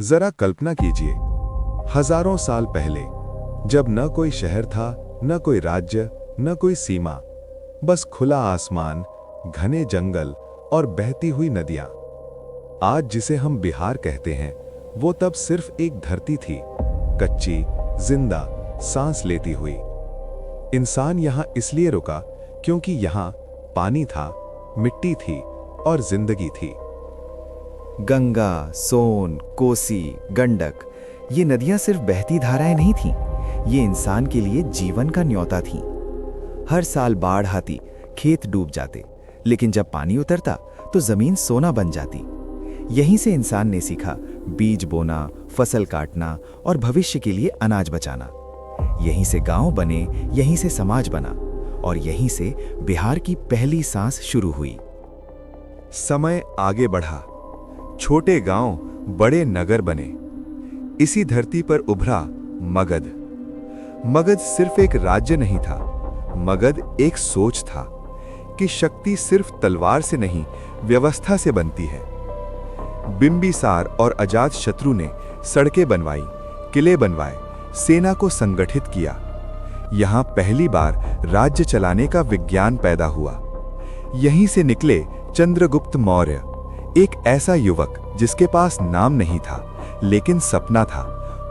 जरा कल्पना कीजिए, हजारों साल पहले, जब न कोई शहर था, न कोई राज्य, न कोई सीमा, बस खुला आसमान, घने जंगल और बहती हुई नदियां। आज जिसे हम बिहार कहते हैं, वो तब सिर्फ एक धरती थी, कच्ची, जिंदा, सांस लेती हुई। इंसान यहां इसलिए रुका क्योंकि यहां पानी था, मिट्टी थी और जिंदगी थी। गंगा, सोन, कोसी, गंडक, ये नदियां सिर्फ बहती धाराएं नहीं थीं, ये इंसान के लिए जीवन का न्योता थीं। हर साल बाढ़ आती, खेत डूब जाते, लेकिन जब पानी उतरता तो जमीन सोना बन जाती। यहीं से इंसान ने सीखा बीज बोना, फसल काटना और भविष्य के लिए अनाज बचाना। यहीं से गांव बने, यहीं से समाज बना और यहीं से बिहार की पहली सांस शुरू हुई। समय आगे बढ़ा, छोटे गांव बड़े नगर बने। इसी धरती पर उभरा मगध। मगध सिर्फ एक राज्य नहीं था, मगध एक सोच था कि शक्ति सिर्फ तलवार से नहीं, व्यवस्था से बनती है। बिंबिसार और अजातशत्रु ने सड़कें बनवाई, किले बनवाए, सेना को संगठित किया। यहां पहली बार राज्य चलाने का विज्ञान पैदा हुआ। यहीं से निकले चंद्रगुप्त मौर्य, एक ऐसा युवक जिसके पास नाम नहीं था, लेकिन सपना था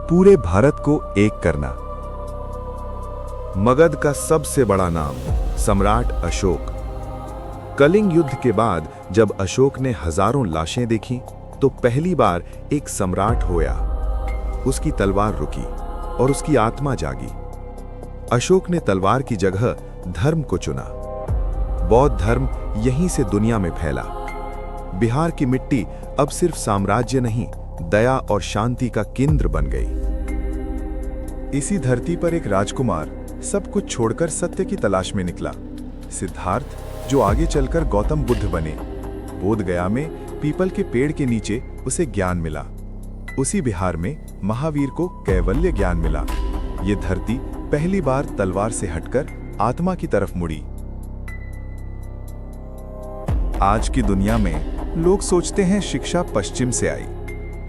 पूरे भारत को एक करना। मगध का सबसे बड़ा नाम सम्राट अशोक। कलिंग युद्ध के बाद जब अशोक ने हजारों लाशें देखी, तो पहली बार एक सम्राट होया। उसकी तलवार रुकी और उसकी आत्मा जागी। अशोक ने तलवार की जगह धर्म को चुना। बौद्ध धर्म यहीं से दुनिया में फैला। बिहार की मिट्टी अब सिर्फ साम्राज्य नहीं, दया और शांति का केंद्र बन गई। इसी धरती पर एक राजकुमार सब कुछ छोड़कर सत्य की तलाश में निकला। सिद्धार्थ, जो आगे चलकर गौतम बुद्ध बने। बोध गया में पीपल के पेड़ के नीचे उसे ज्ञान मिला। उसी बिहार में महावीर को कैवल्य ज्ञान मिला। ये धरती पहली बार तलवार से हटकर आत्मा की तरफ मुड़ी। आज की दुनिया में लोग सोचते हैं शिक्षा पश्चिम से आई,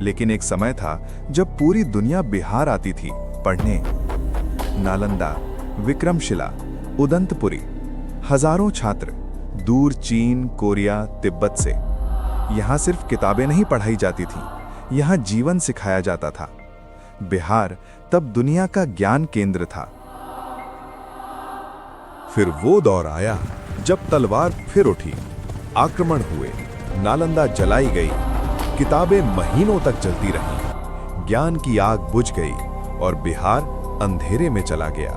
लेकिन एक समय था जब पूरी दुनिया बिहार आती थी पढ़ने। नालंदा, विक्रमशिला, उदंतपुरी, हजारों छात्र दूर चीन, कोरिया, तिब्बत से। यहां सिर्फ किताबें नहीं पढ़ाई जाती थीं, यहां जीवन सिखाया जाता था। बिहार तब दुनिया का ज्ञान केंद्र था। फिर वो दौर आया जब तलवार फिर उठी, आक्रमण हुए, नालंदा जलाई गई, किताबें महीनों तक जलती रहीं, ज्ञान की आग बुझ गई और बिहार अंधेरे में चला गया।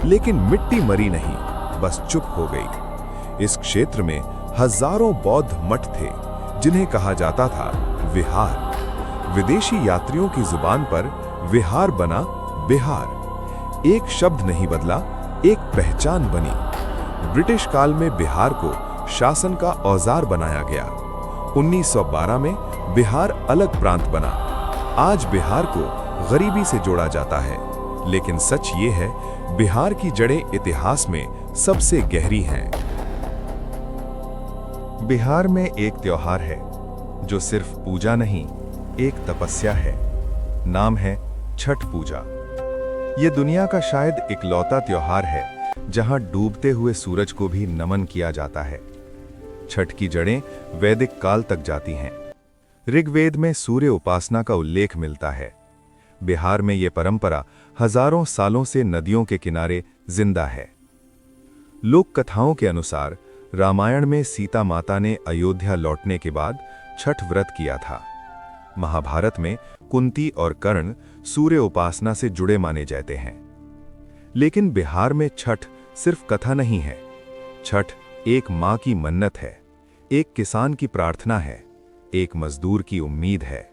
लेकिन मिट्टी मरी नहीं, बस चुप हो गई। इस क्षेत्र में हजारों बौद्ध मठ थे, जिन्हें कहा जाता था विहार। विदेशी यात्रियों की जुबान पर विहार बना बिहार। एक शब्द नहीं बदला, एक पहचान बनी। ब्रिटिश काल में बिहार को शासन का औजार बनाया गया। 1912 में बिहार अलग प्रांत बना। आज बिहार को गरीबी से जोड़ा जाता है, लेकिन सच ये है, बिहार की जड़ें इतिहास में सबसे गहरी हैं। बिहार में एक त्योहार है जो सिर्फ पूजा नहीं, एक तपस्या है। नाम है छठ पूजा। ये दुनिया का शायद इकलौता त्योहार है जहां डूबते हुए सूरज को भी नमन किया जाता है। छठ की जड़ें वैदिक काल तक जाती हैं। ऋग्वेद में सूर्य उपासना का उल्लेख मिलता है। बिहार में ये परंपरा हजारों सालों से नदियों के किनारे जिंदा है। लोक कथाओं के अनुसार रामायण में सीता माता ने अयोध्या लौटने के बाद छठ व्रत किया था। महाभारत में कुंती और कर्ण सूर्य उपासना से जुड़े माने जाते हैं। लेकिन बिहार में छठ सिर्फ कथा नहीं है। छठ एक मां की मन्नत है, एक किसान की प्रार्थना है, एक मजदूर की उम्मीद है।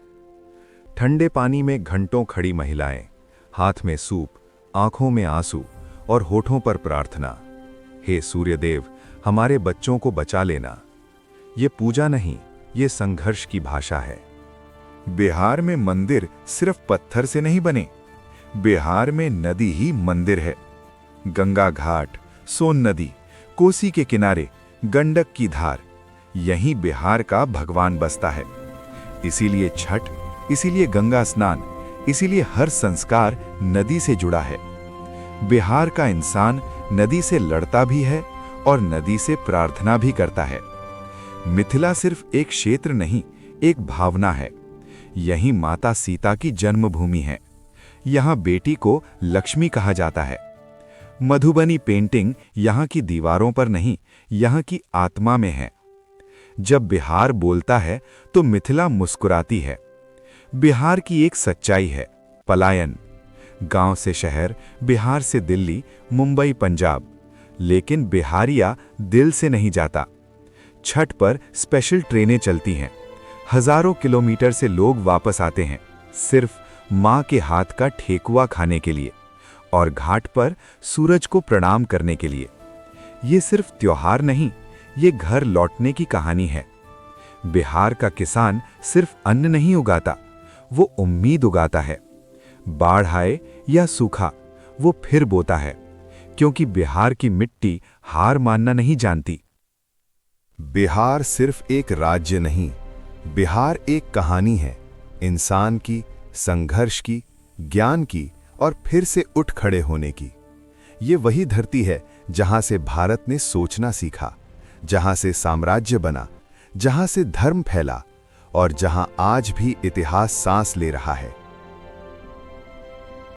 ठंडे पानी में घंटों खड़ी महिलाएं, हाथ में सूप, आंखों में आंसू और होठों पर प्रार्थना, हे सूर्यदेव, हमारे बच्चों को बचा लेना। ये पूजा नहीं, ये संघर्ष की भाषा है। बिहार में मंदिर सिर्फ पत्थर से नहीं बने, बिहार में नदी ही मंदिर है। गंगा घाट, सोन नदी, कोसी के किनारे, गंडक की धार, यहीं बिहार का भगवान बसता है। इसीलिए छठ इसीलिए गंगा स्नान, इसीलिए हर संस्कार नदी से जुड़ा है। बिहार का इंसान नदी से लड़ता भी है और नदी से प्रार्थना भी करता है। मिथिला सिर्फ एक क्षेत्र नहीं, एक भावना है। यही माता सीता की जन्मभूमि है। यहाँ बेटी को लक्ष्मी कहा जाता है। मधुबनी पेंटिंग यहाँ की दीवारों पर नहीं, यहाँ की आत्मा में है। जब बिहार बोलता है तो मिथिला मुस्कुराती है। बिहार की एक सच्चाई है, पलायन। गांव से शहर, बिहार से दिल्ली, मुंबई, पंजाब। लेकिन बिहारिया दिल से नहीं जाता। छठ पर स्पेशल ट्रेनें चलती हैं। हजारों किलोमीटर से लोग वापस आते हैं, सिर्फ माँ के हाथ का ठेकुआ खाने के लिए और घाट पर सूरज को प्रणाम करने के लिए। ये सिर्फ त्योहार नहीं, ये घर लौटने की कहानी है। बिहार का किसान सिर्फ अन्न नहीं उगाता, वो उम्मीद उगाता है। बाढ़ आए या सूखा, वो फिर बोता है, क्योंकि बिहार की मिट्टी हार मानना नहीं जानती। बिहार सिर्फ एक राज्य नहीं, बिहार एक कहानी है, इंसान की, संघर्ष की, ज्ञान की और फिर से उठ खड़े होने की। ये वही धरती है जहां से भारत ने सोचना सीखा, जहां से साम्राज्य बना, जहां से धर्म फैला और जहां आज भी इतिहास सांस ले रहा है।